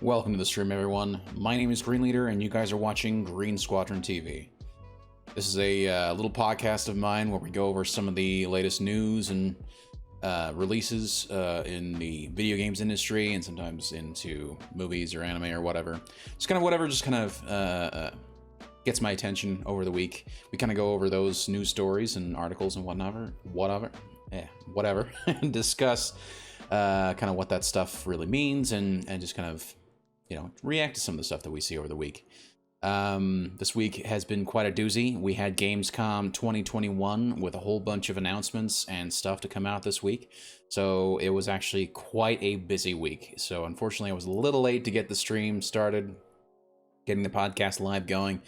Welcome to the stream, everyone. My name is Green Leader, and you guys are watching Green Squadron TV. This is a little podcast of mine where we go over some of the latest news and releases in the video games industry, and sometimes into movies or anime or whatever. Just kind of whatever gets my attention over the week. We kind of go over those news stories and articles and whatever, and discuss kind of what that stuff really means, and just kind of, react to some of the stuff that we see over the week. This week has been quite a doozy. We had Gamescom 2021 with a whole bunch of announcements and stuff to come out this week. So it was actually quite a busy week. So unfortunately, I was a little late to get the stream started, getting the podcast live going.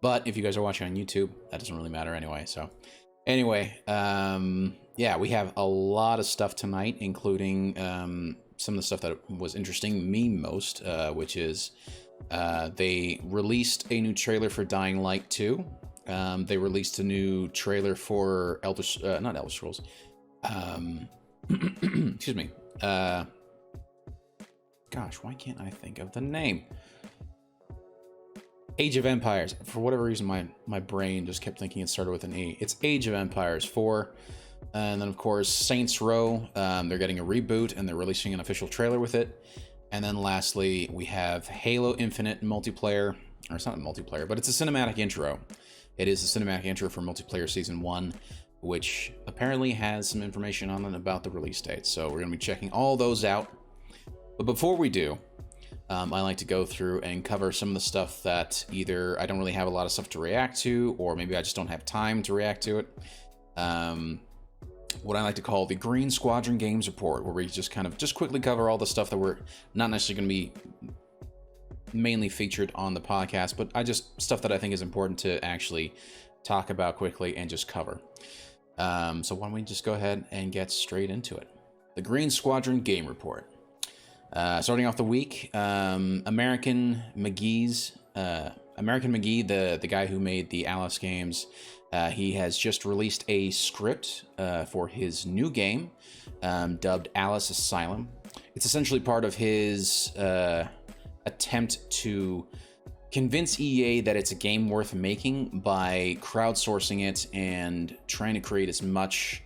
But if you guys are watching on YouTube, that doesn't really matter anyway. So anyway, yeah, we have a lot of stuff tonight, including some of the stuff that was interesting me most, which is they released a new trailer for Dying Light 2. They released a new trailer for not Elder Scrolls. Excuse me. Gosh, why can't I think of the name? Age of Empires. For whatever reason, my brain just kept thinking it started with an E. It's Age of Empires 4. And then, of course, Saints Row. They're getting a reboot, and they're releasing an official trailer with it. And then lastly, we have Halo Infinite multiplayer. Or it's not a multiplayer, but it's a cinematic intro. It is a cinematic intro for multiplayer Season 1, which apparently has some information on it about the release date. So we're going to be checking all those out. But before we do, I like to go through and cover some of the stuff that either I don't really have a lot of stuff to react to, or maybe I just don't have time to react to it. What I like to call the Green Squadron Games Report, where we just quickly cover all the stuff that we're not necessarily going to be mainly featured on the podcast, but stuff that I think is important to actually talk about quickly and just cover. So why don't we just go ahead and get straight into it. The Green Squadron Game Report. Starting off the week, American McGee, the guy who made the Alice games, he has just released a script for his new game, dubbed Alice Asylum. It's essentially part of his attempt to convince EA that it's a game worth making by crowdsourcing it and trying to create as much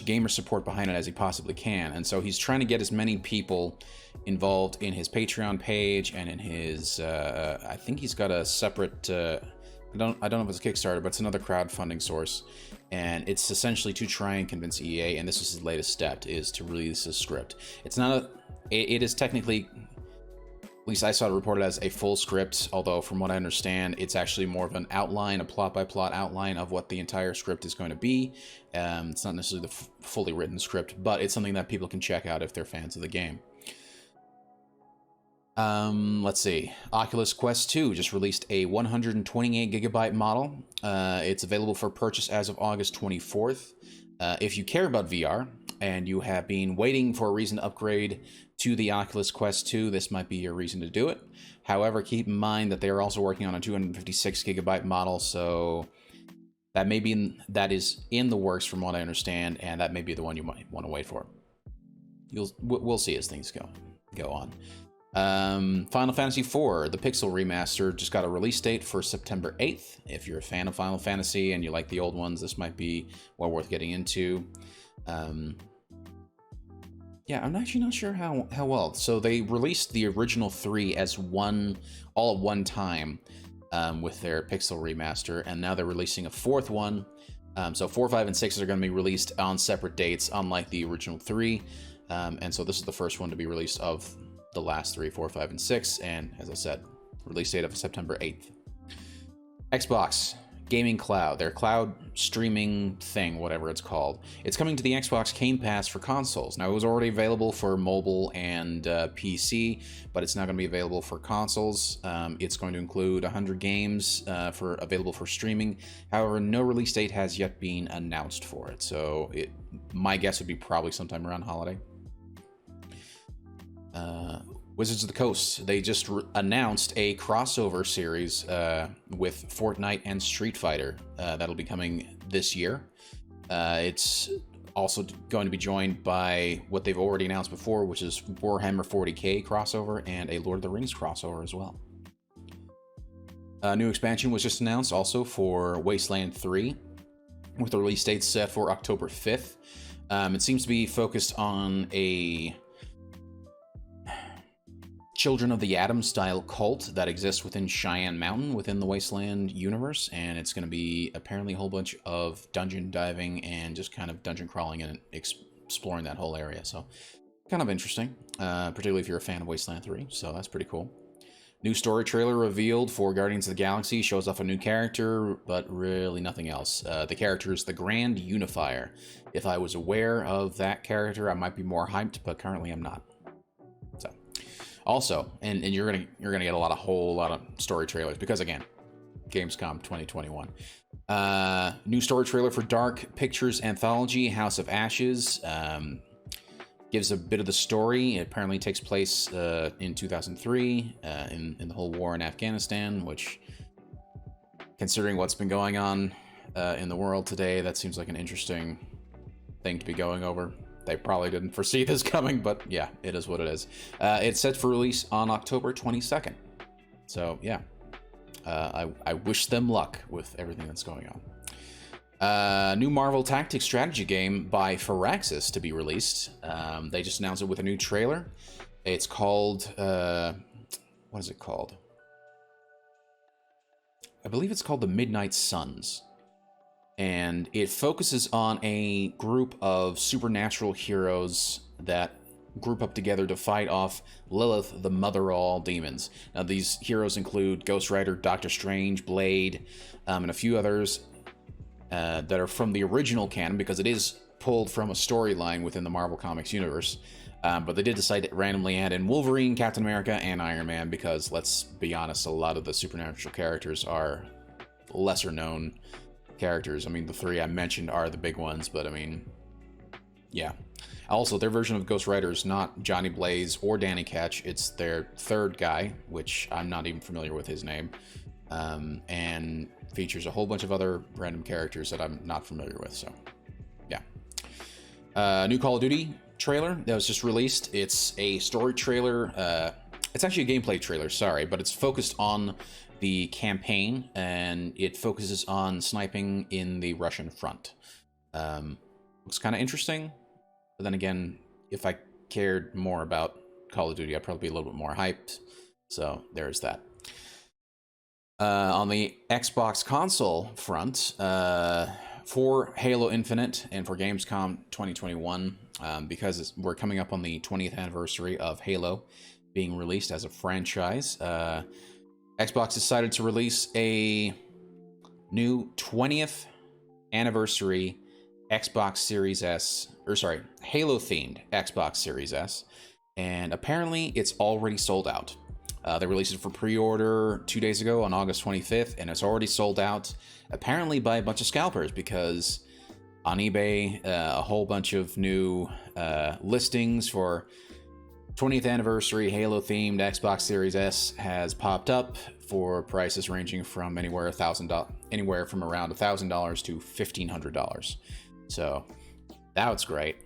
gamer support behind it as he possibly can. And so he's trying to get as many people involved in his Patreon page and in his I think he's got a separate I don't know if it's a Kickstarter, but it's another crowdfunding source, and it's essentially to try and convince EA, and this is his latest step, is to release a script. It is technically, at least I saw it reported as a full script, although from what I understand, it's actually more of an outline, a plot-by-plot outline of what the entire script is going to be. It's not necessarily the fully written script, but it's something that people can check out if they're fans of the game. Let's see. Oculus Quest 2 just released a 128GB model. It's available for purchase as of August 24th. If you care about VR, and you have been waiting for a reason to upgrade to the Oculus Quest 2, this might be your reason to do it. However, keep in mind that they are also working on a 256GB model, so that is in the works from what I understand, and that may be the one you might want to wait for. We'll see as things go on. Final Fantasy IV, the Pixel Remaster, just got a release date for September 8th. If you're a fan of Final Fantasy and you like the old ones, this might be well worth getting into. Yeah, I'm actually not sure how well. So they released the original 3 as all at one time with their Pixel Remaster, and now they're releasing a 4th one. So 4, 5, and 6 are going to be released on separate dates, unlike the original 3. And so this is the first one to be released of the last 3, 4, 5, and 6, and as I said, release date of September 8th. Xbox Gaming Cloud, their cloud streaming thing, whatever it's called. It's coming to the Xbox Game Pass for consoles. Now, it was already available for mobile and PC, but it's now going to be available for consoles. It's going to include 100 games available for streaming. However, no release date has yet been announced for it, so my guess would be probably sometime around holiday. Wizards of the Coast, they just announced a crossover series with Fortnite and Street Fighter that'll be coming this year. It's also going to be joined by what they've already announced before, which is Warhammer 40k crossover and a Lord of the Rings crossover as well. A new expansion was just announced also for Wasteland 3, with the release date set for October 5th. It seems to be focused on a Children of the Atom style cult that exists within Cheyenne Mountain within the Wasteland universe, and it's going to be apparently a whole bunch of dungeon diving and just kind of dungeon crawling and exploring that whole area. So kind of interesting, particularly if you're a fan of Wasteland 3, so that's pretty cool. New story trailer revealed for Guardians of the Galaxy, shows off a new character, but really nothing else. The character is the Grand Unifier. If I was aware of that character, I might be more hyped, but currently I'm not. So, also, and you're gonna get a whole lot of story trailers because again, Gamescom 2021. New story trailer for Dark Pictures anthology House of Ashes. Gives a bit of the story. It apparently takes place in 2003 in the whole war in Afghanistan, which, considering what's been going on in the world today, that seems like an interesting thing to be going over. They probably didn't foresee this coming, but yeah, it is what it is. It's set for release on October 22nd. So yeah, I wish them luck with everything that's going on. New Marvel Tactics strategy game by Firaxis to be released. They just announced it with a new trailer. It's called, what is it called? I believe it's called the Midnight Suns. And it focuses on a group of supernatural heroes that group up together to fight off Lilith, the mother of all demons. Now, these heroes include Ghost Rider, Doctor Strange, Blade, and a few others that are from the original canon, because it is pulled from a storyline within the Marvel Comics universe. But they did decide to randomly add in Wolverine, Captain America, and Iron Man, because, let's be honest, a lot of the supernatural characters are lesser known characters. I mean, the three I mentioned are the big ones, but I mean, yeah. Also, their version of Ghost Rider is not Johnny Blaze or Danny Ketch. It's their third guy, which I'm not even familiar with his name, and features a whole bunch of other random characters that I'm not familiar with, so yeah. New Call of Duty trailer that was just released. It's a story trailer. It's actually a gameplay trailer, sorry, but it's focused on the campaign, and it focuses on sniping in the Russian front. Looks kind of interesting, but then again, if I cared more about Call of Duty, I'd probably be a little bit more hyped, so there's that. On the Xbox console front, for Halo Infinite and for Gamescom 2021, because we're coming up on the 20th anniversary of Halo being released as a franchise, Xbox decided to release a new 20th anniversary Xbox Series S, Halo-themed Xbox Series S, and apparently it's already sold out. They released it for pre-order 2 days ago on August 25th, and it's already sold out, apparently by a bunch of scalpers, because on eBay, a whole bunch of new listings for 20th anniversary Halo-themed Xbox Series S has popped up for prices ranging from anywhere from around $1,000 to $1,500. So that's great,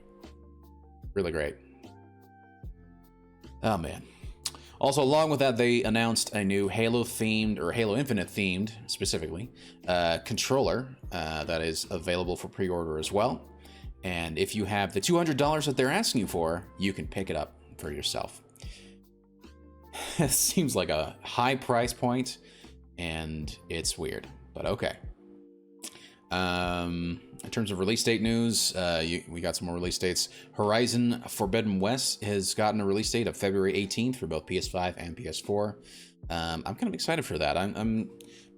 really great. Oh man. Also, along with that, they announced a new Halo-themed, or Halo Infinite-themed, specifically, controller that is available for pre-order as well. And if you have the $200 that they're asking you for, you can pick it up for yourself. It seems like a high price point, and it's weird, but okay. In terms of release date news, we got some more release dates. Horizon Forbidden West has gotten a release date of February 18th for both PS5 and PS4. I'm kind of excited for that. I'm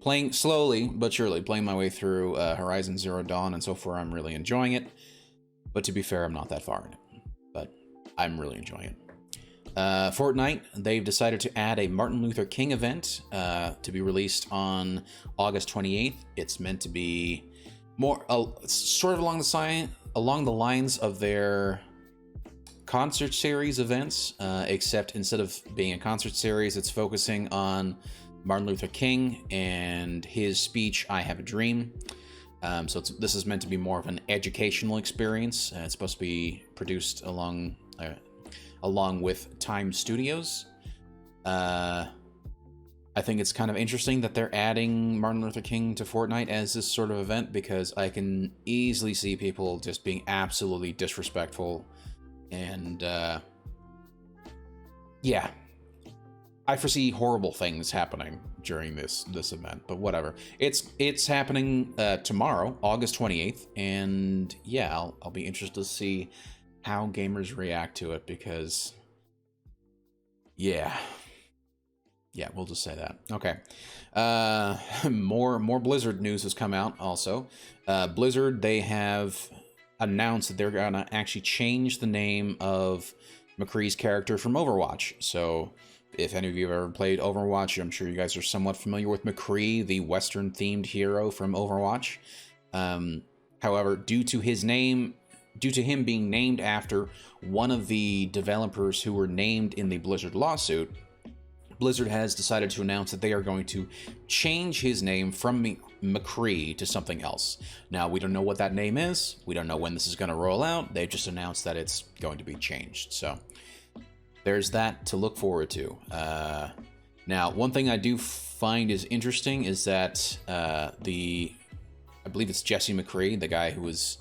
playing slowly but surely, playing my way through Horizon Zero Dawn, and so far I'm really enjoying it. But to be fair, I'm not that far in it, but I'm really enjoying it. Fortnite, they've decided to add a Martin Luther King event to be released on August 28th. It's meant to be more sort of along the lines of their concert series events, except instead of being a concert series, it's focusing on Martin Luther King and his speech, I Have a Dream. So this is meant to be more of an educational experience. It's supposed to be produced along with Time Studios. I think it's kind of interesting that they're adding Martin Luther King to Fortnite as this sort of event, because I can easily see people just being absolutely disrespectful. And, yeah. I foresee horrible things happening during this event, but whatever. It's happening tomorrow, August 28th, and yeah, I'll be interested to see how gamers react to it, because yeah, we'll just say that. Okay. More Blizzard news has come out also. Blizzard, they have announced that they're gonna actually change the name of McCree's character from Overwatch. So if any of you have ever played Overwatch, I'm sure you guys are somewhat familiar with McCree, the Western-themed hero from Overwatch. However, due to him being named after one of the developers who were named in the Blizzard lawsuit, Blizzard has decided to announce that they are going to change his name from McCree to something else. Now, we don't know what that name is. We don't know when this is going to roll out. They've just announced that it's going to be changed. So there's that to look forward to. Now, one thing I do find is interesting is that I believe it's Jesse McCree, the guy who was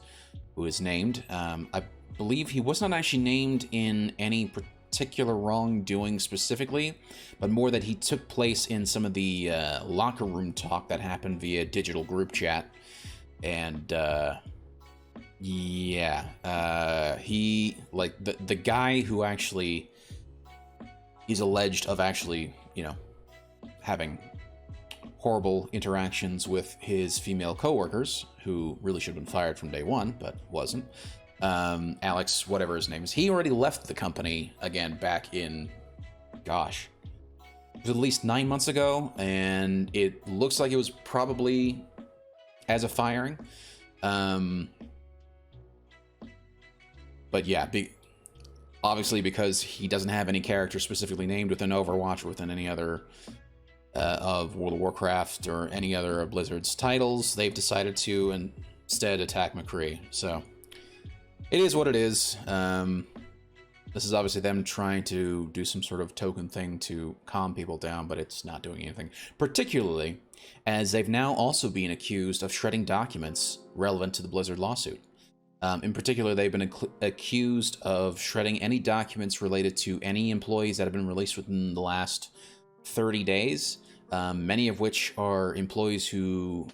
named. I believe he was not actually named in any particular wrongdoing specifically, but more that he took place in some of the locker room talk that happened via digital group chat. And he, like, the guy who actually is alleged of actually, having horrible interactions with his female coworkers, who really should have been fired from day one, but wasn't. Alex, whatever his name is, he already left the company again back in, gosh, it was at least 9 months ago, and it looks like it was probably as a firing. But yeah, obviously because he doesn't have any character specifically named within Overwatch or within any other of World of Warcraft or any other of Blizzard's titles, they've decided to instead attack McCree. So it is what it is. This is obviously them trying to do some sort of token thing to calm people down, but it's not doing anything. Particularly as they've now also been accused of shredding documents relevant to the Blizzard lawsuit. In particular, they've been accused of shredding any documents related to any employees that have been released within the last 30 days, many of which are employees who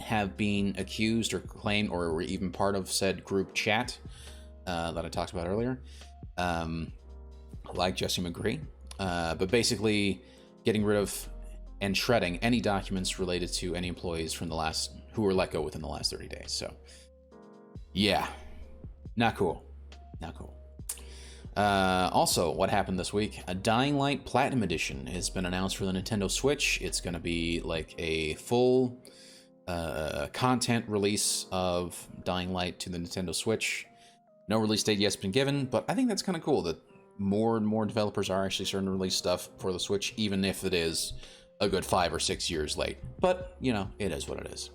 have been accused or claimed or were even part of said group chat that I talked about earlier, like Jesse McCree, but basically getting rid of and shredding any documents related to any employees from who were let go within the last 30 days. So yeah, not cool. Also, what happened this week? A Dying Light Platinum Edition has been announced for the Nintendo Switch. It's going to be like a full content release of Dying Light to the Nintendo Switch. No release date yet's been given, but I think that's kind of cool that more and more developers are actually starting to release stuff for the Switch, even if it is a good 5 or 6 years late. But, it is what it is.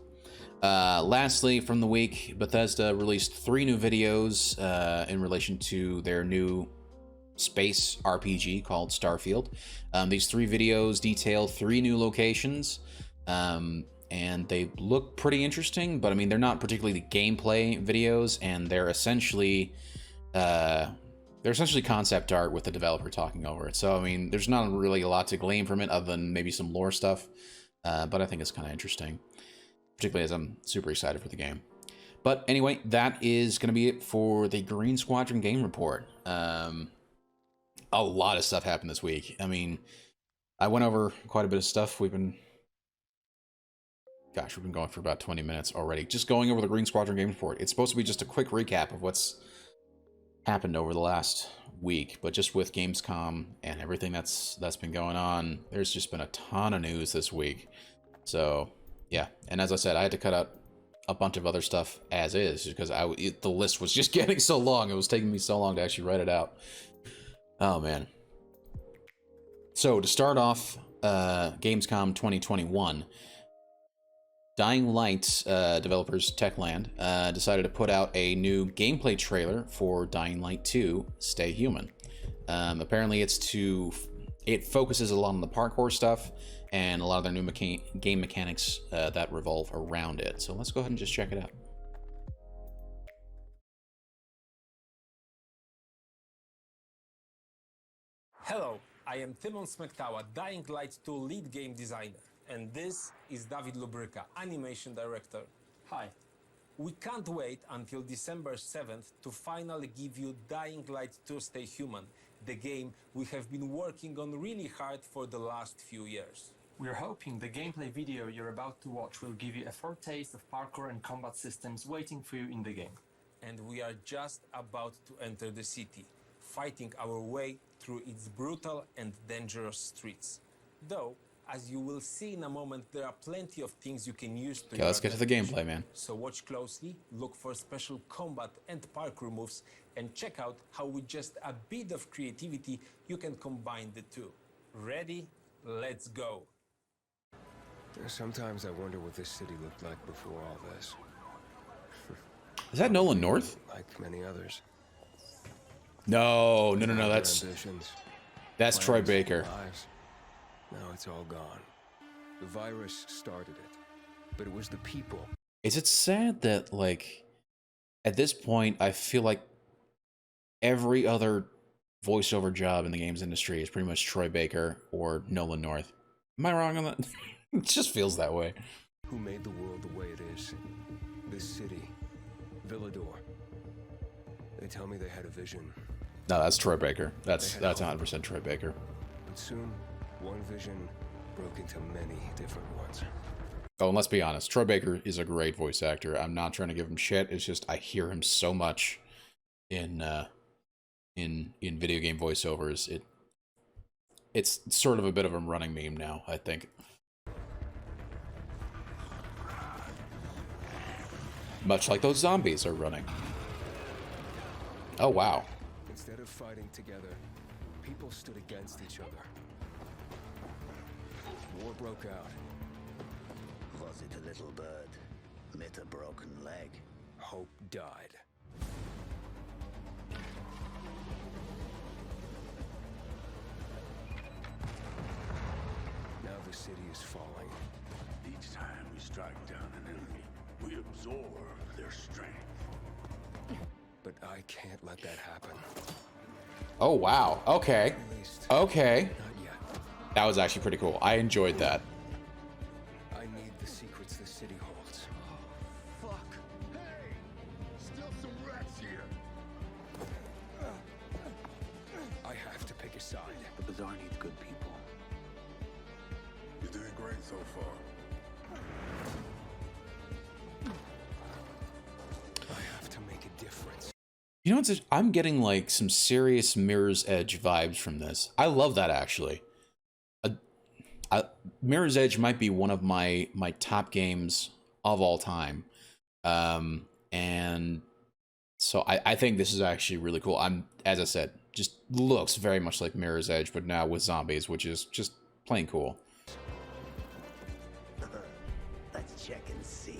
Lastly, from the week, Bethesda released 3 new videos in relation to their new space RPG called Starfield. These 3 videos detail 3 new locations, and they look pretty interesting, but I mean, they're not particularly gameplay videos, and they're essentially concept art with the developer talking over it. So, I mean, there's not really a lot to glean from it other than maybe some lore stuff, but I think it's kind of interesting, particularly as I'm super excited for the game. But anyway, that is going to be it for the Green Squadron Game Report. A lot of stuff happened this week. I mean, I went over quite a bit of stuff. We've been going for about 20 minutes already. Just going over the Green Squadron Game Report. It's supposed to be just a quick recap of what's happened over the last week, but just with Gamescom and everything that's been going on, there's just been a ton of news this week. So yeah, and as I said, I had to cut out a bunch of other stuff as is because the list was just getting so long. It was taking me so long to actually write it out. Oh man. So to start off, Gamescom 2021. Dying Light developers Techland decided to put out a new gameplay trailer for Dying Light 2: Stay Human. Apparently, it focuses a lot on the parkour stuff and a lot of their new game mechanics that revolve around it. So let's go ahead and just check it out. Hello, I am Timon Smektawa, Dying Light 2 lead game designer, and this is David Lubryka, animation director. Hi. We can't wait until December 7th to finally give you Dying Light 2 Stay Human, the game we have been working on really hard for the last few years. We're hoping the gameplay video you're about to watch will give you a foretaste of parkour and combat systems waiting for you in the game. And we are just about to enter the city, fighting our way through its brutal and dangerous streets. Though, as you will see in a moment, there are plenty of things you can use to... Okay, let's get to the gameplay, man. So watch closely, look for special combat and parkour moves, and check out how with just a bit of creativity you can combine the two. Ready? Let's go! Sometimes I wonder what this city looked like before all this. Is that Nolan North? Like many others. No, that's Troy Plans, Baker. lives. Now it's all gone. The virus started it, but it was the people. Is it sad that, like, at this point, I feel like every other voiceover job in the games industry is pretty much Troy Baker or Nolan North? Am I wrong on that? It just feels that way. Who made the world the way it is? This city, Villedor. They tell me they had a vision. No, that's Troy Baker. That's 100% Troy Baker. But soon, one vision broke into many different ones. Oh, and let's be honest, Troy Baker is a great voice actor. I'm not trying to give him shit. It's just I hear him so much in video game voiceovers. It's sort of a bit of a running meme now, I think. Much like those zombies are running. Oh, wow. Instead of fighting together, people stood against each other. War broke out. Was it a little bird? Met a broken leg? Hope died. Now the city is falling. Each time we strike down an enemy, we absorb their strength. But I can't let that happen. Oh, wow. Okay. At least, Okay. not yet. That was actually pretty cool. I enjoyed that. I need the secrets the city holds. Oh, fuck. Hey! Still some rats here. I have to pick a side. The bazaar needs good people. You're doing great so far. I have to make a difference. You know, I'm getting like some serious Mirror's Edge vibes from this. I love that, actually. Mirror's Edge might be one of my top games of all time. And so I think this is actually really cool. As I said, just looks very much like Mirror's Edge, but now with zombies, which is just plain cool. Let's check and see.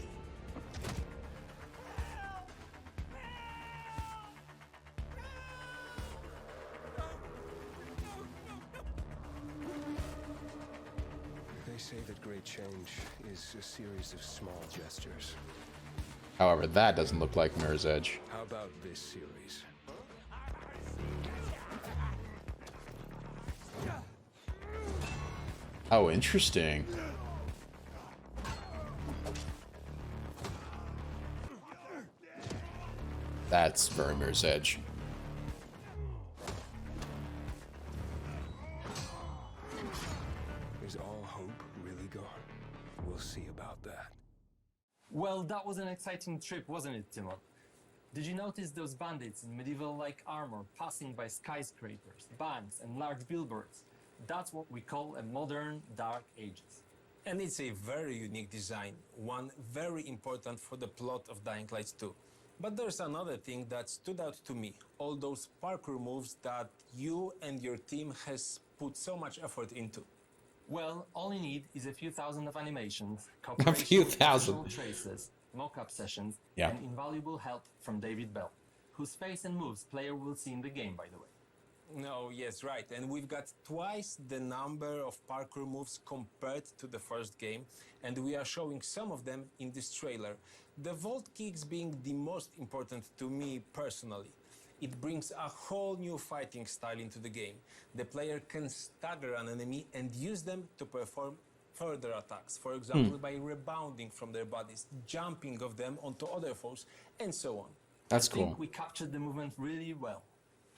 They say that great change is a series of small gestures. However, that doesn't look like Mirror's Edge. How about this series? Oh, interesting. That's very Mirror's Edge. Is all hope really gone? We'll see about that. Well, that was an exciting trip, wasn't it, Timon? Did you notice those bandits in medieval-like armor passing by skyscrapers, banks, and large billboards? That's what we call a modern Dark Ages. And it's a very unique design, one very important for the plot of Dying Light 2. But there's another thing that stood out to me, all those parkour moves that you and your team has put so much effort into. Well, all you need is a few thousand of animations, A few cooperation with thousand. official traces, mock-up sessions, Yeah. and invaluable help from David Bell, whose face and moves player will see in the game, by the way. No, yes, right. And we've got twice the number of parkour moves compared to the first game, and we are showing some of them in this trailer. The vault kicks being the most important to me personally. It brings a whole new fighting style into the game. The player can stagger an enemy and use them to perform further attacks, for example, by rebounding from their bodies, jumping of them onto other foes, and so on. That's I think cool. we captured the movement really well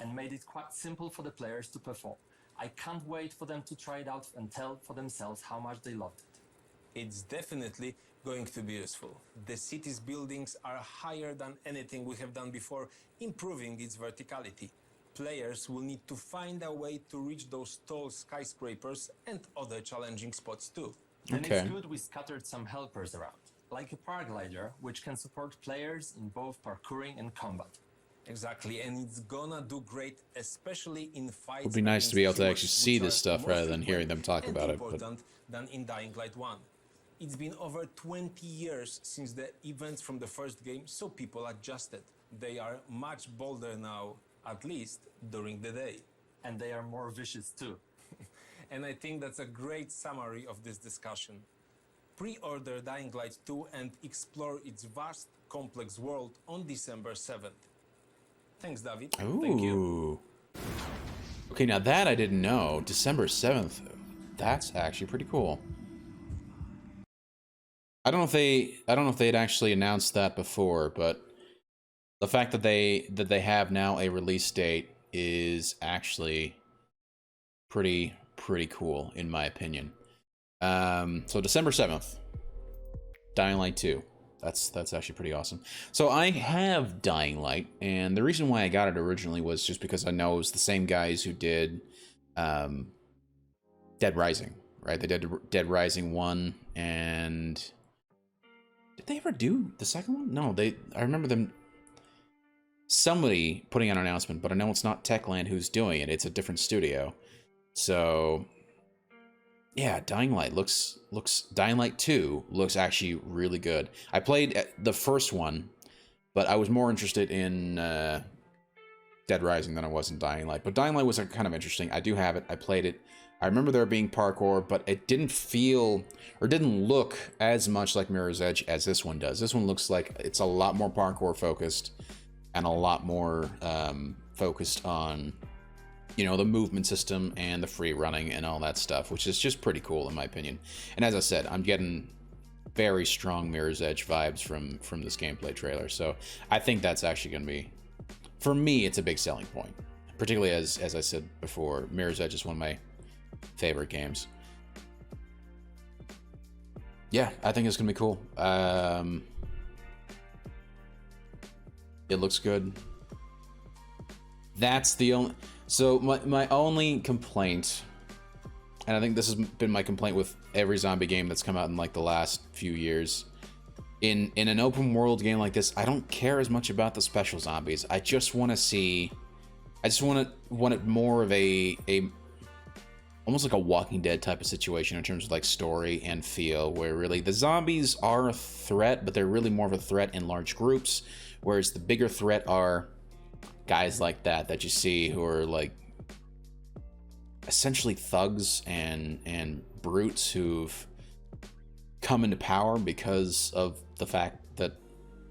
and made it quite simple for the players to perform. I can't wait for them to try it out and tell for themselves how much they loved it. It's definitely going to be useful. The city's buildings are higher than anything we have done before, improving its verticality. Players will need to find a way to reach those tall skyscrapers and other challenging spots too. And Okay. it's good we scattered some helpers around, like a paraglider, which can support players in both parkouring and combat. Exactly, and it's gonna do great, especially in fights. Would be nice to be able to against actually humans, see which this are stuff more rather than hearing frequent them talk and about it, but- important than in Dying Light 1. It's been over 20 years since the events from the first game, so people adjusted. They are much bolder now, at least during the day. And they are more vicious too. And I think that's a great summary of this discussion. Pre-order Dying Light 2 and explore its vast, complex world on December 7th. Thanks, David. Thank you. Ooh. Okay, now that I didn't know. December 7th. That's actually pretty cool. I don't know if they had actually announced that before, but the fact that they have now a release date is actually pretty cool in my opinion. So December 7th. Dying Light 2. That's actually pretty awesome. So I have Dying Light, and the reason why I got it originally was just because I know it was the same guys who did Dead Rising, right? They did Dead Rising 1, and did they ever do the second one? No, I remember them, somebody putting out an announcement, but I know it's not Techland who's doing it. It's a different studio. So yeah, Dying Light Dying Light 2 looks actually really good. I played the first one, but I was more interested in Dead Rising than I was in Dying Light. But Dying Light was kind of interesting. I do have it. I played it. I remember there being parkour, but it didn't feel or didn't look as much like Mirror's Edge as this one does. This one looks like it's a lot more parkour focused and a lot more focused on, you know, the movement system and the free running and all that stuff, which is just pretty cool in my opinion. And as I said, I'm getting very strong Mirror's Edge vibes from this gameplay trailer. So I think that's actually going to be, for me, it's a big selling point. Particularly as I said before, Mirror's Edge is one of my favorite games. Yeah, I think it's going to be cool. It looks good. That's the only... So my only complaint, and I think this has been my complaint with every zombie game that's come out in like the last few years, in an open world game like this, I don't care as much about the special zombies. I just want to see, I just want it more of a almost like a Walking Dead type of situation in terms of like story and feel, where really the zombies are a threat, but they're really more of a threat in large groups, whereas the bigger threat are guys like that you see who are like essentially thugs and brutes who've come into power because of the fact that,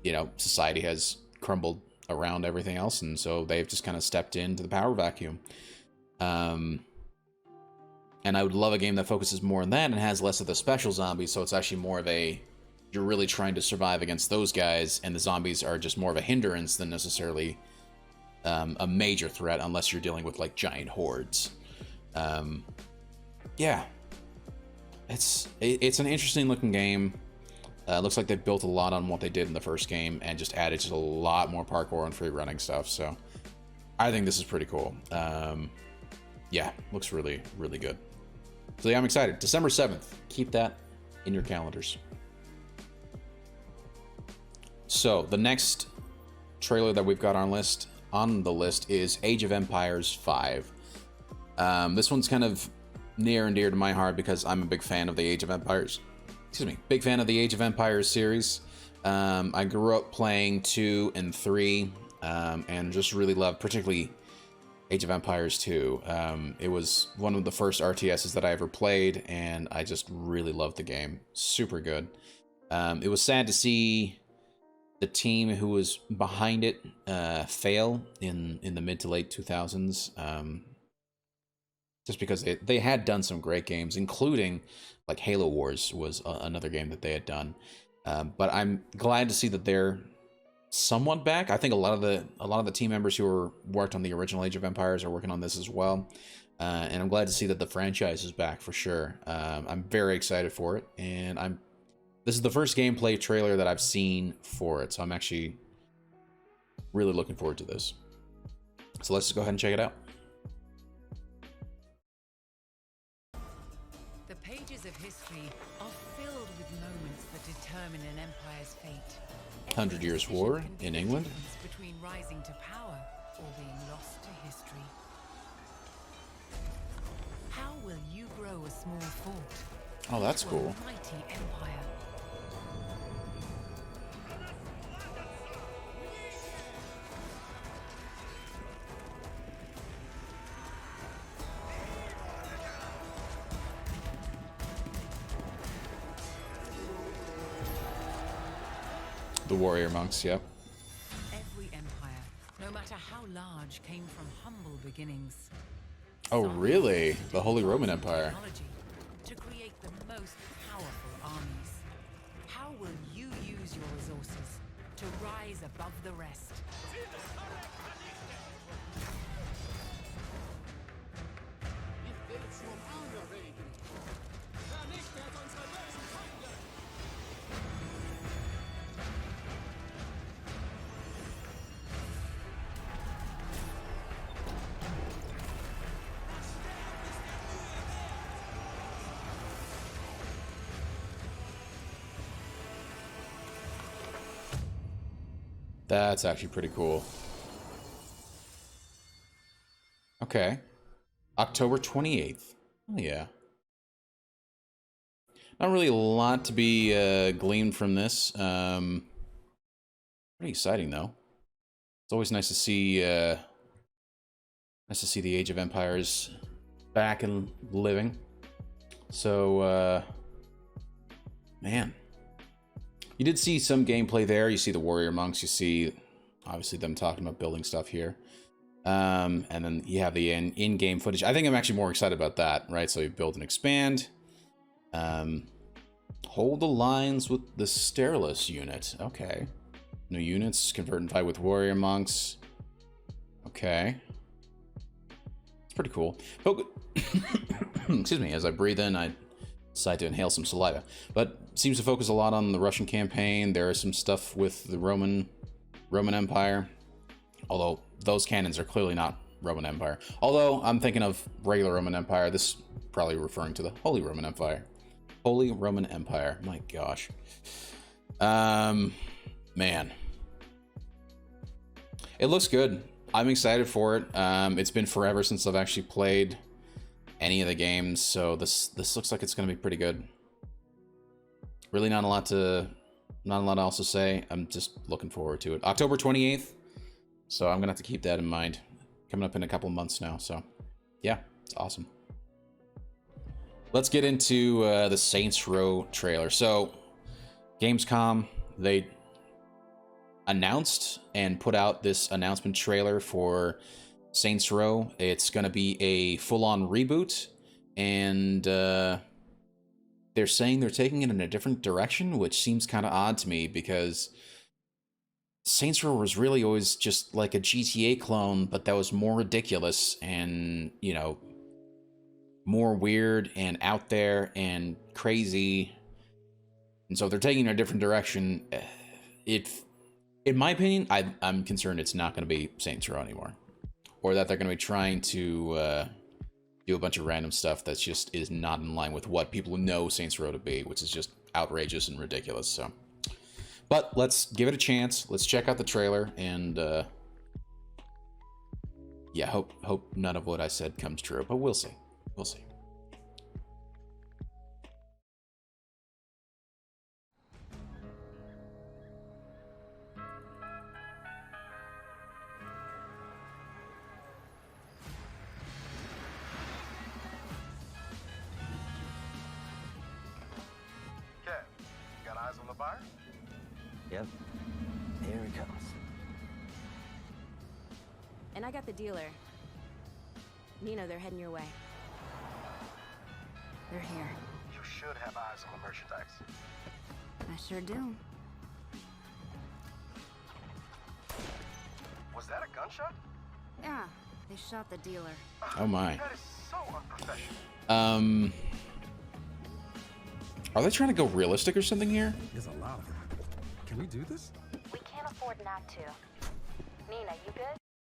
you know, society has crumbled around everything else, and so they've just kind of stepped into the power vacuum. And I would love a game that focuses more on that and has less of the special zombies, so it's actually more of a, you're really trying to survive against those guys, and the zombies are just more of a hindrance than necessarily a major threat, unless you're dealing with like giant hordes. Yeah, it's an interesting looking game. Looks like they built a lot on what they did in the first game and just added just a lot more parkour and free running stuff. So I think this is pretty cool. Yeah, looks really, really good. So yeah, I'm excited. December 7th. Keep that in your calendars. So the next trailer that we've got on the list is Age of Empires 5. This one's kind of near and dear to my heart because I'm a big fan of the Age of Empires. Excuse me, big fan of the Age of Empires series. I grew up playing 2 and 3, and just really loved, particularly Age of Empires 2. It was one of the first RTSs that I ever played, and I just really loved the game. Super good. It was sad to see the team who was behind it fail in the mid to late 2000s. Just because they had done some great games, including like Halo Wars was another game that they had done. But I'm glad to see that they're somewhat back. I think a lot of the team members who worked on the original Age of Empires are working on this as well. And I'm glad to see that the franchise is back for sure. I'm very excited for it, and this is the first gameplay trailer that I've seen for it, so I'm actually really looking forward to this. So let's just go ahead and check it out. The pages of history are filled with moments that determine an empire's fate. 100 Years' War in England. Between rising to power or being lost to history. How will you grow a small fort? Oh, that's To a cool. mighty empire. The warrior monks, yep. Every empire, no matter how large, came from humble beginnings. Oh, Some really? used The Holy Roman advanced Empire. technology to create the most powerful armies. How will you use your resources to rise above the rest? That's actually pretty cool. Okay. October 28th. Oh, yeah. Not really a lot to be gleaned from this. Pretty exciting, though. It's always nice to see the Age of Empires back and living. So, man. You did see some gameplay there. You see the warrior monks. You see, obviously, them talking about building stuff here. And then you have the in-game footage. I think I'm actually more excited about that, right? So you build and expand. Hold the lines with the Sterilus unit. Okay. New units. Convert and fight with warrior monks. Okay. It's pretty cool. Excuse me. As I breathe in, I decide to inhale some saliva. But seems to focus a lot on the Russian campaign. There is some stuff with the Roman Empire. Although those cannons are clearly not Roman Empire. Although I'm thinking of regular Roman Empire. This is probably referring to the Holy Roman Empire. Holy Roman Empire. My gosh. Man. It looks good. I'm excited for it. It's been forever since I've actually played any of the games, so this looks like it's going to be pretty good. Really not a lot else to say. I'm just looking forward to it. October 28th. So I'm going to have to keep that in mind. Coming up in a couple months now, so yeah, it's awesome. Let's get into the Saints Row trailer. So Gamescom, they announced and put out this announcement trailer for Saints Row. It's going to be a full-on reboot, and they're saying they're taking it in a different direction, which seems kind of odd to me because Saints Row was really always just like a GTA clone, but that was more ridiculous and, you know, more weird and out there and crazy. And so if they're taking it in a different direction, in my opinion, I'm concerned it's not going to be Saints Row anymore. Or that they're going to be trying to do a bunch of random stuff that just is not in line with what people know Saints Row to be, which is just outrageous and ridiculous. So, but let's give it a chance. Let's check out the trailer, and yeah, hope none of what I said comes true. But we'll see. We'll see. buyer? Yep. Here he comes. And I got the dealer. Nina, they're heading your way. They're here. You should have eyes on the merchandise. I sure do. Was that a gunshot? Yeah, they shot the dealer. Oh my. That is so unprofessional. Are they trying to go realistic or something here? There's a lot of them. Can we do this? We can't afford not to. Nina, you good?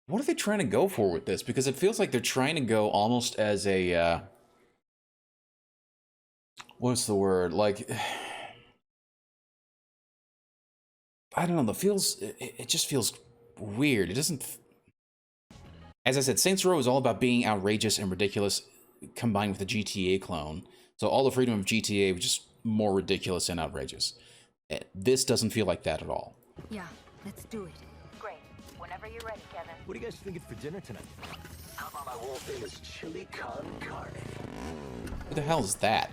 What are they trying to go for with this? Because it feels like they're trying to go almost as a, what's the word? Like, I don't know, it just feels weird. It doesn't, as I said, Saints Row is all about being outrageous and ridiculous combined with a GTA clone. So all the freedom of GTA was just more ridiculous and outrageous. This doesn't feel like that at all. Yeah, let's do it. Great. Whenever you're ready, Kevin. What are you guys thinking for dinner tonight? How about my world famous chili con carne? What the hell is that?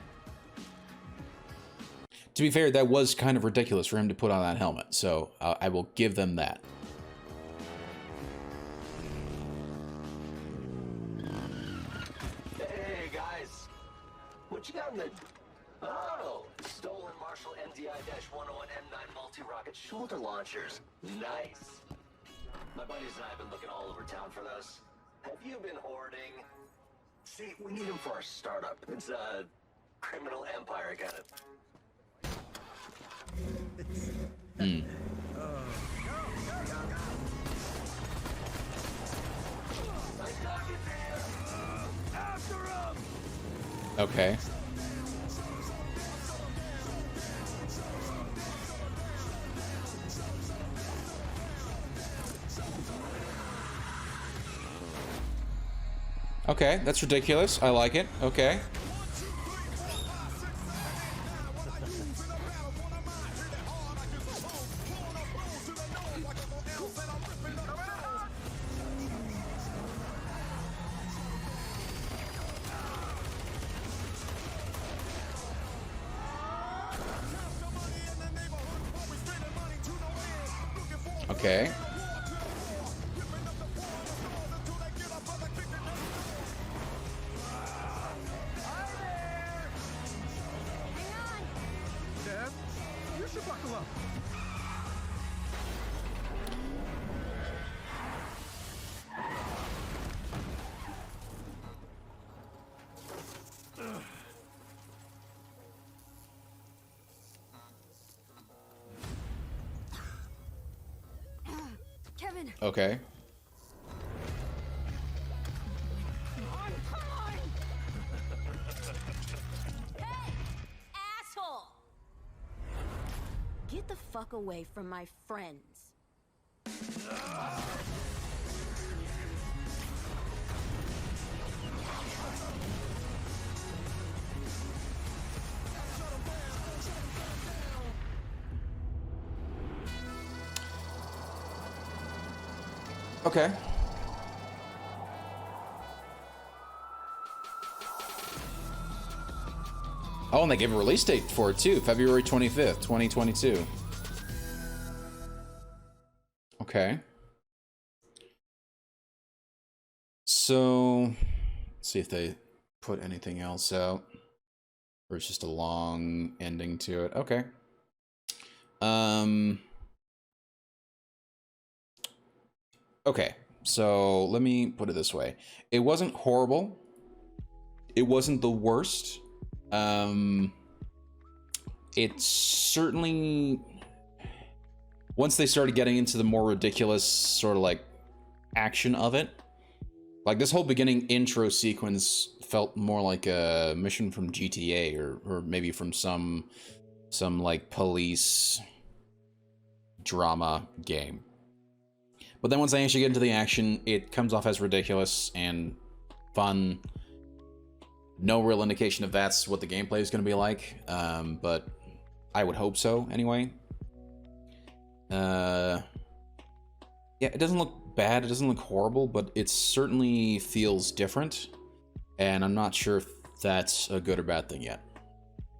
To be fair, that was kind of ridiculous for him to put on that helmet, so I will give them that. Hey guys, what you got in the... Oh, stolen Marshall MDI-101 M9 multi-rocket shoulder launchers. Nice. My buddies and I have been looking all over town for those. Have you been hoarding? See, we need them for our startup. It's a criminal empire kind of... Okay. Okay, that's ridiculous. I like it. Okay. Okay. Dad, you should buckle up. Kevin! Okay. Hey! Asshole! Get the fuck away from my friends. Okay. Oh, and they gave a release date for it too, February 25th, 2022. Okay. So, let's see if they put anything else out. Or it's just a long ending to it. Okay. Okay, so let me put it this way. It wasn't horrible. It wasn't the worst. It certainly... Once they started getting into the more ridiculous sort of like action of it, like this whole beginning intro sequence felt more like a mission from GTA or maybe from some like police drama game. But then once they actually get into the action, it comes off as ridiculous and fun. No real indication if that's what the gameplay is going to be like, but I would hope so anyway. Yeah, it doesn't look bad, it doesn't look horrible, but it certainly feels different, and I'm not sure if that's a good or bad thing yet.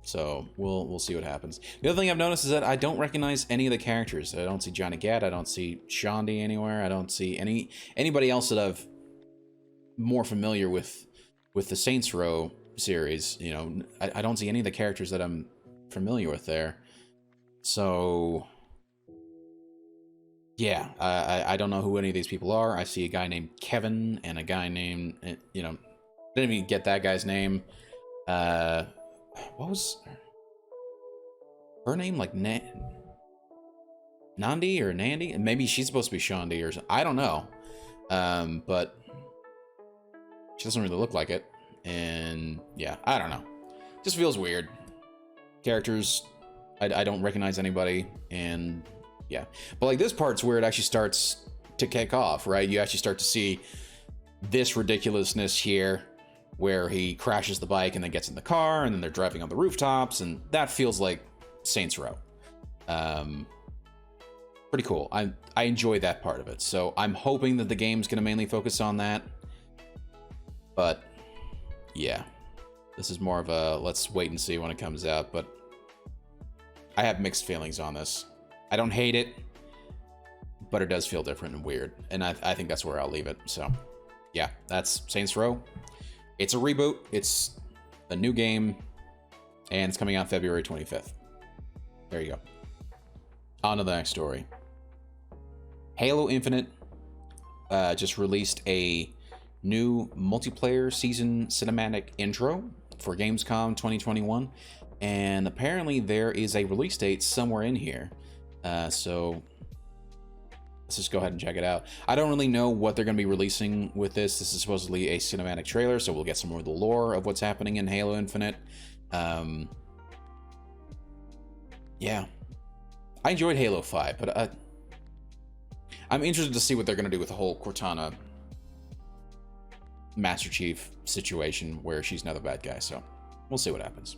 So we'll see what happens. The other thing I've noticed is that I don't recognize any of the characters. I don't see Johnny Gat. I don't see Shondi anywhere. I don't see anybody else that I've more familiar with the Saints Row series. You know, I don't see any of the characters that I'm familiar with there. So yeah, I don't know who any of these people are. I see a guy named Kevin and a guy named, you know, didn't even get that guy's name. What was her name? Like Nandi or Nandi? And maybe she's supposed to be Shondi or something. I don't know. But she doesn't really look like it. And yeah, I don't know. Just feels weird. Characters, I don't recognize anybody. And yeah. But like this part's where it actually starts to kick off, right? You actually start to see this ridiculousness here, where he crashes the bike and then gets in the car and then they're driving on the rooftops, and that feels like Saints Row. Pretty cool. I enjoy that part of it. So I'm hoping that the game's gonna mainly focus on that. But yeah, this is more of a let's wait and see when it comes out, but I have mixed feelings on this. I don't hate it, but it does feel different and weird. And I think that's where I'll leave it. So yeah, that's Saints Row. It's a reboot, it's a new game, and it's coming out February 25th. There you go. On to the next story. Halo Infinite just released a new multiplayer season cinematic intro for Gamescom 2021, and apparently there is a release date somewhere in here. So let's just go ahead and check it out. I don't really know what they're going to be releasing with this. This is supposedly a cinematic trailer, so we'll get some more of the lore of what's happening in Halo Infinite. Yeah. I enjoyed Halo 5, but I'm interested to see what they're going to do with the whole Cortana Master Chief situation where she's now the bad guy, so we'll see what happens.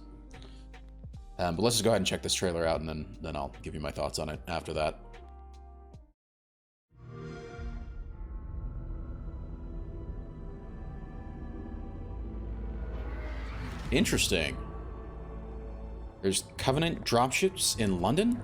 But let's just go ahead and check this trailer out, and then I'll give you my thoughts on it after that. Interesting. There's Covenant dropships in London?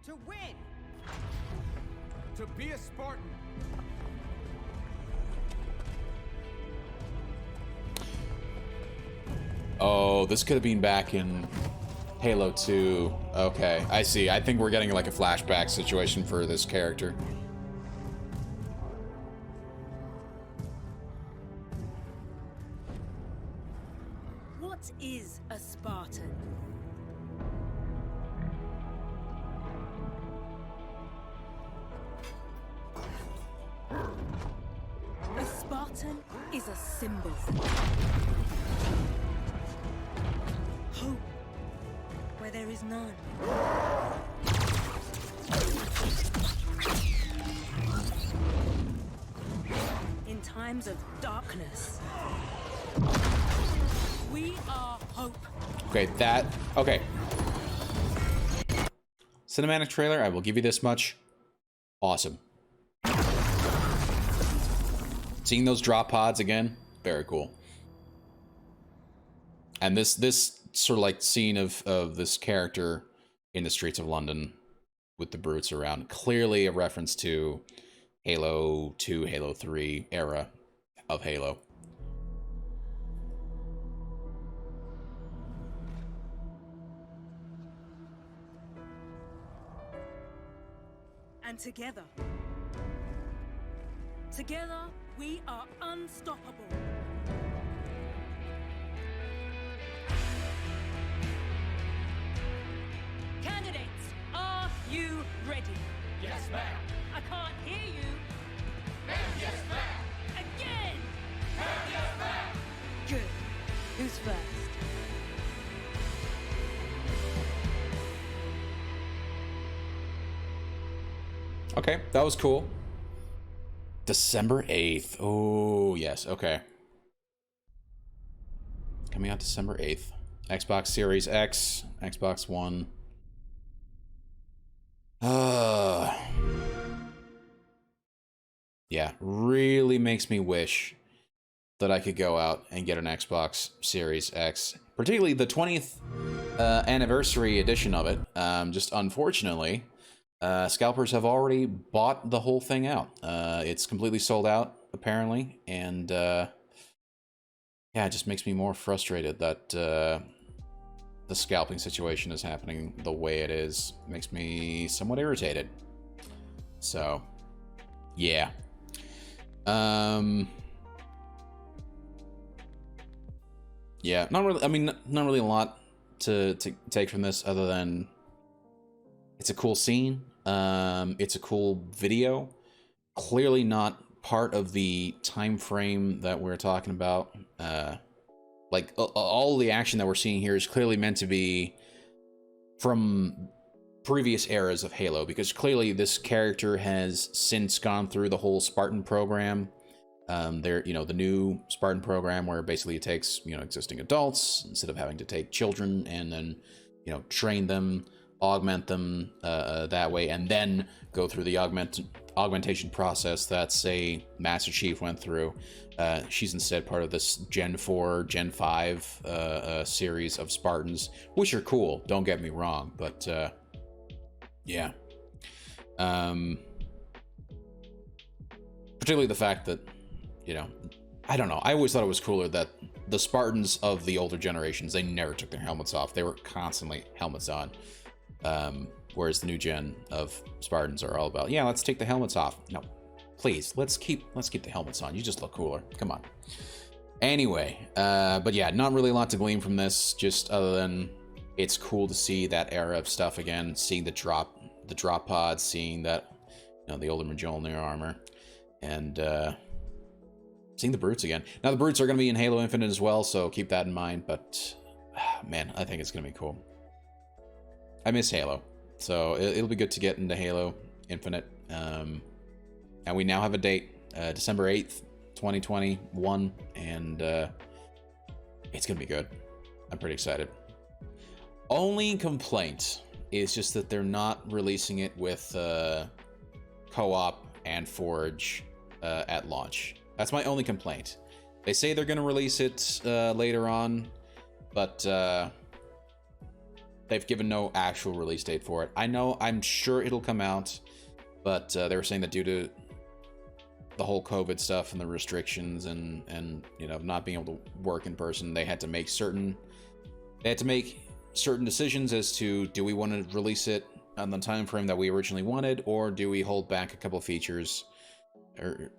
To win! To be a Spartan! Oh, this could have been back in Halo 2. Okay, I see. I think we're getting like a flashback situation for this character. What is a Spartan? A Spartan is a symbol. Hope where there is none. In times of darkness, we are hope. Okay, okay. Cinematic trailer, I will give you this much. Awesome. Seeing those drop pods again, very cool. And this sort of like scene of this character in the streets of London with the brutes around, clearly a reference to Halo 2, Halo 3 era of Halo. And together we are unstoppable. Candidates, are you ready? Yes, ma'am! I can't hear you. Ma'am, yes, ma'am! Again! Ma'am, yes, ma'am! Good. Who's first? Okay, that was cool. December 8th. Oh, yes. Okay. Coming out December 8th. Xbox Series X, Xbox One. Yeah, really makes me wish that I could go out and get an Xbox Series X, particularly the 20th anniversary edition of it. Just unfortunately, scalpers have already bought the whole thing out. It's completely sold out, apparently, and yeah, it just makes me more frustrated that the scalping situation is happening the way it is. It makes me somewhat irritated. So, yeah. Yeah, not really. I mean, not really a lot to take from this other than it's a cool scene. It's a cool video. Clearly not part of the time frame that we're talking about. Like all the action that we're seeing here is clearly meant to be from previous eras of Halo, because clearly this character has since gone through the whole Spartan program. The new Spartan program where basically it takes, existing adults instead of having to take children and then, train them, augment them that way, and then go through the augmentation process that, say, Master Chief went through. She's instead part of this Gen 4, Gen 5 series of Spartans, which are cool, don't get me wrong, but yeah. Particularly the fact that, I don't know, I always thought it was cooler that the Spartans of the older generations, they never took their helmets off. They were constantly helmets on. Whereas the new gen of Spartans are all about, yeah, let's take the helmets off. No, please, let's keep the helmets on. You just look cooler. Come on. Anyway, but yeah, not really a lot to glean from this, just other than it's cool to see that era of stuff again, seeing the drop pods, seeing that, the older Mjolnir armor, and seeing the brutes again. Now the brutes are going to be in Halo Infinite as well, so keep that in mind, but man, I think it's going to be cool. I miss Halo, so it'll be good to get into Halo Infinite. And we now have a date, December 8th, 2021, and it's going to be good. I'm pretty excited. Only complaint is just that they're not releasing it with co-op and Forge at launch. That's my only complaint. They say they're going to release it later on, but they've given no actual release date for it. I'm sure it'll come out, but they were saying that due to the whole COVID stuff and the restrictions and not being able to work in person, they had to make certain decisions as to, do we want to release it on the time frame that we originally wanted, or do we hold back a couple of features, or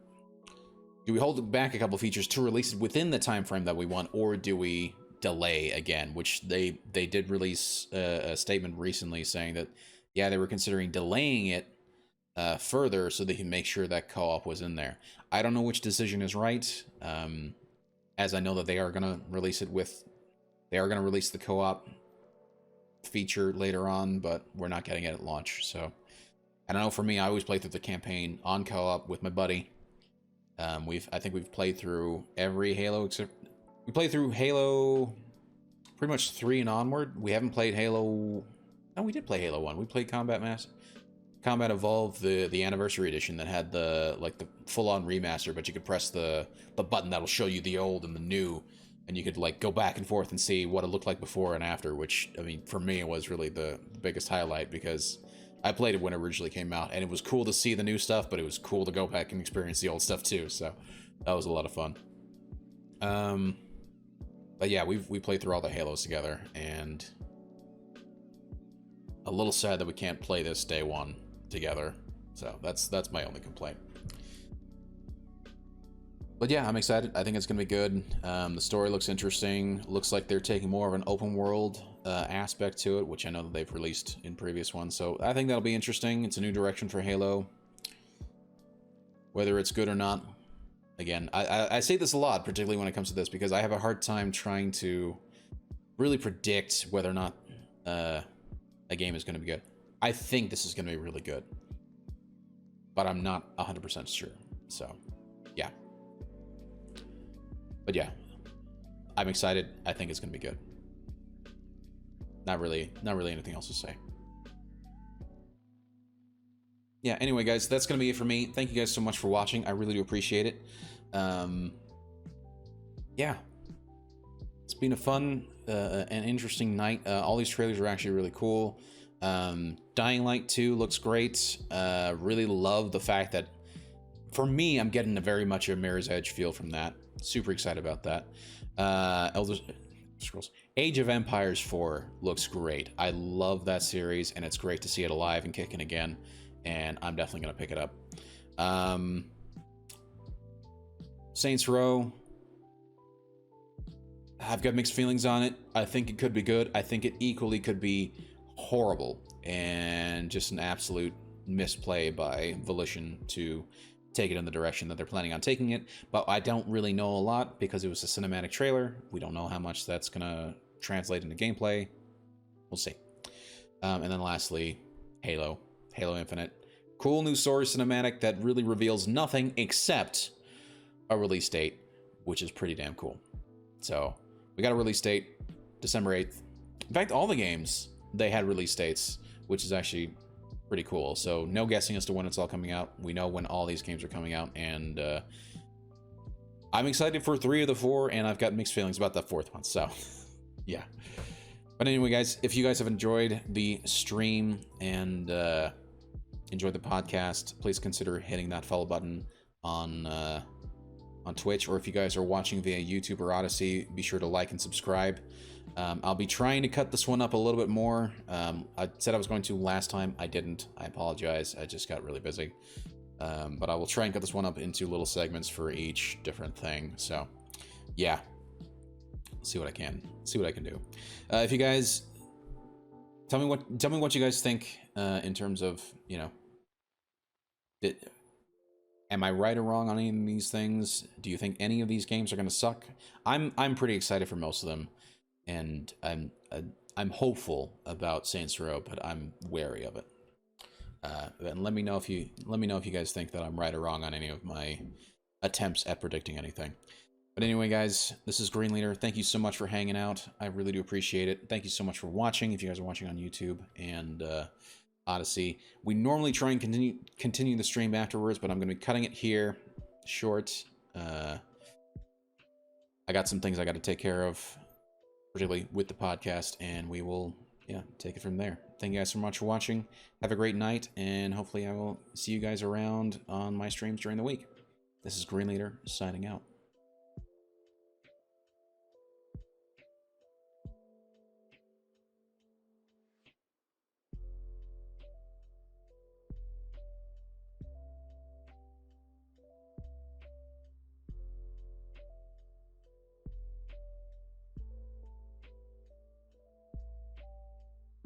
do we hold back a couple of features to release it within the time frame that we want, or do we delay again? Which they did release a statement recently saying that, yeah, they were considering delaying it further so they can make sure that co-op was in there. I don't know which decision is right, as I know that they are going to release the co-op feature later on, but we're not getting it at launch. So I don't know, for me, I always play through the campaign on co-op with my buddy. I think we've played through every Halo except we played through Halo pretty much 3 and onward. We haven't played Halo. No, we did play Halo 1. We played Combat Evolved, the anniversary edition that had the full-on remaster, but you could press the button that'll show you the old and the new, and you could go back and forth and see what it looked like before and after, which, I mean, for me, it was really the biggest highlight, because I played it when it originally came out, and it was cool to see the new stuff, but it was cool to go back and experience the old stuff too, so that was a lot of fun. But yeah, we played through all the Halos together, and a little sad that we can't play this day one together, so that's my only complaint. But yeah, I'm excited. I think it's gonna be good. The story looks interesting. Looks like they're taking more of an open world aspect to it, which I know that they've released in previous ones, so I think that'll be interesting. It's a new direction for Halo. Whether it's good or not, again, I say this a lot, particularly when it comes to this, because I have a hard time trying to really predict whether or not a game is going to be good. I think this is going to be really good. but I'm not 100% sure. So, yeah. But yeah, I'm excited. I think it's going to be good. Not really anything else to say. Yeah, anyway, guys, that's going to be it for me. Thank you guys so much for watching. I really do appreciate it. Yeah. It's been a fun and interesting night. All these trailers are actually really cool. Dying Light 2 looks great. Really love the fact that, for me, I'm getting very much a Mirror's Edge feel from that. Super excited about that. Elder Scrolls Age of Empires 4 looks great. I love that series, and it's great to see it alive and kicking again. And I'm definitely going to pick it up. Saints Row. I've got mixed feelings on it. I think it could be good. I think it equally could be horrible and just an absolute misplay by Volition to take it in the direction that they're planning on taking it. But I don't really know a lot because it was a cinematic trailer. We don't know how much that's going to translate into gameplay. We'll see. And then lastly, Halo Infinite. Cool new story cinematic that really reveals nothing except a release date, which is pretty damn cool. So we got a release date, December 8th. In fact, all the games, they had release dates, which is actually pretty cool. So no guessing as to when it's all coming out. We know when all these games are coming out, and I'm excited for 3 of the 4, and I've got mixed feelings about the 4th one. So yeah. But anyway, guys, if you guys have enjoyed the stream and enjoyed the podcast, please consider hitting that follow button on Twitch, or if you guys are watching via YouTube or Odyssey, be sure to like and subscribe. I'll be trying to cut this one up a little bit more. I said I was going to last time. I didn't. I apologize. I just got really busy. But I will try and cut this one up into little segments for each different thing. So, yeah. See what I can do. If you guys tell me what you guys think in terms of, you know, am I right or wrong on any of these things? Do you think any of these games are going to suck? I'm pretty excited for most of them, and I'm hopeful about Saints Row, but I'm wary of it. And let me know if you guys think that I'm right or wrong on any of my attempts at predicting anything. But anyway, guys, this is Green Leader. Thank you so much for hanging out. I really do appreciate it. Thank you so much for watching. If you guys are watching on YouTube and Odyssey, we normally try and continue the stream afterwards, but I'm going to be cutting it here short. I got some things I got to take care of, particularly with the podcast, and we will take it from there. Thank you guys so much for watching. Have a great night, and hopefully I will see you guys around on my streams during the week. This is Green Leader signing out.